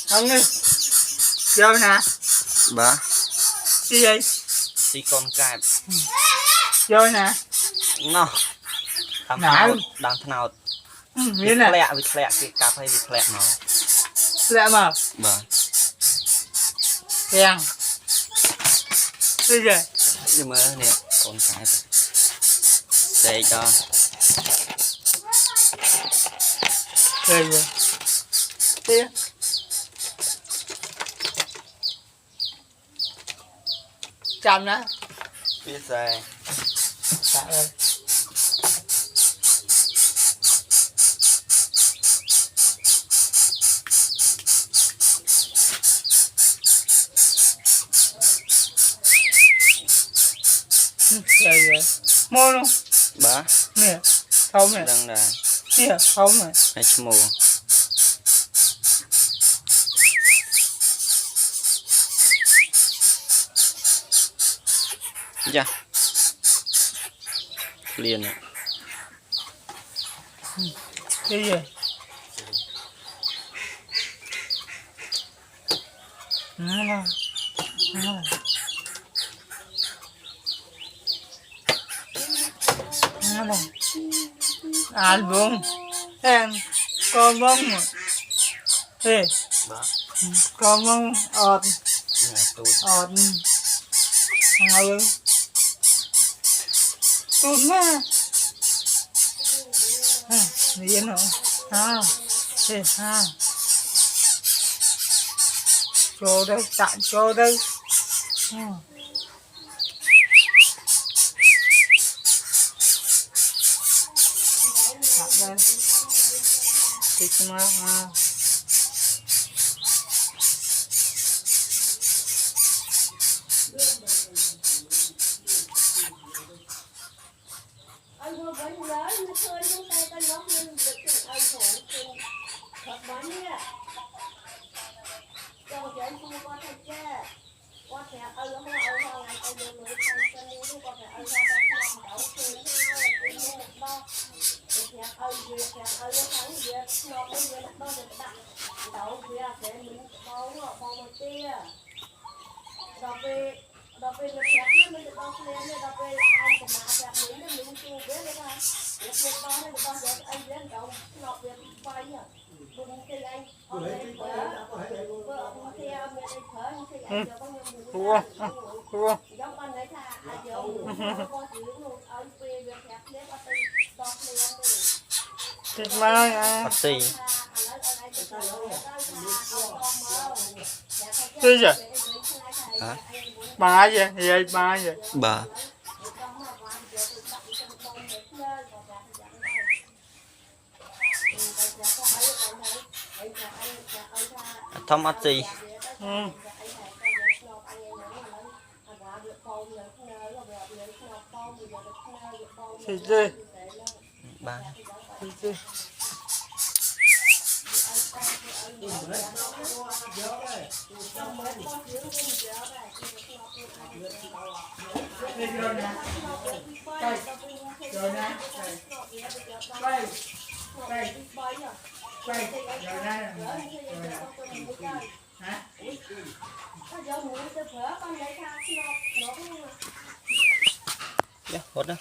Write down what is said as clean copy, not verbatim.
Không đi. Vô nè. Bà. Đi gì? Xì con cạp. Vô nè. Nó. Đám thnào. Đám thnào. Biết nè. Vịt lẹ cái cạp hay vịt lẹ mà. Lẹ mà. Bà. Đèn. Đi gì? Nhưng mà nè con cạp. Đây cho. Đi gì? Đi. Chăm đó. Biết rồi. Tạ ơi. Rồi. Mua luôn. Bà. Nè. Không nè. Đang là. Nè. Không nè. Hai chmù. Dạ. Liền ạ. Cái gì? Nó album em con bông ê con bông ọt ọt ngầu tụt mà gì nữa ha ê ha cho đây tặng cho đây thích mà ha anh vừa bánh lớn nó khơi trong tay ta nó lên được anh khổ thật bánh nha cho cái anh không có thật chứ có thể ơi nó ơi hoa ngày tay đường người thân chân đi có thể ơi hoa ta làm đậu cười thôi đi mua một bao thì ơi việc thì ơi nó thắng việc nó cái việc nó được đặt đậu việc để mình bao một tia đọc về lực lượng nó mình đọc lên nó đọc về ai cũng mà đọc mình nó mình chú biết đấy ha việc việc đó nó đọc về anh biết đâu đọc về bay à cùng cái anh ở đây phở vợ thì em về đây phở thì anh giờ có nhiều giống anh đấy thà giờ có chữ luôn ở về việc hẹp đấy ở đây đọc lên thích mà Bác sĩ. cái gì? Hả? Bà gì? Vậy bà gì? Bà. Thăm ắt gì? Thích gì? Bà. Thích gì? Dạ, hốt đó.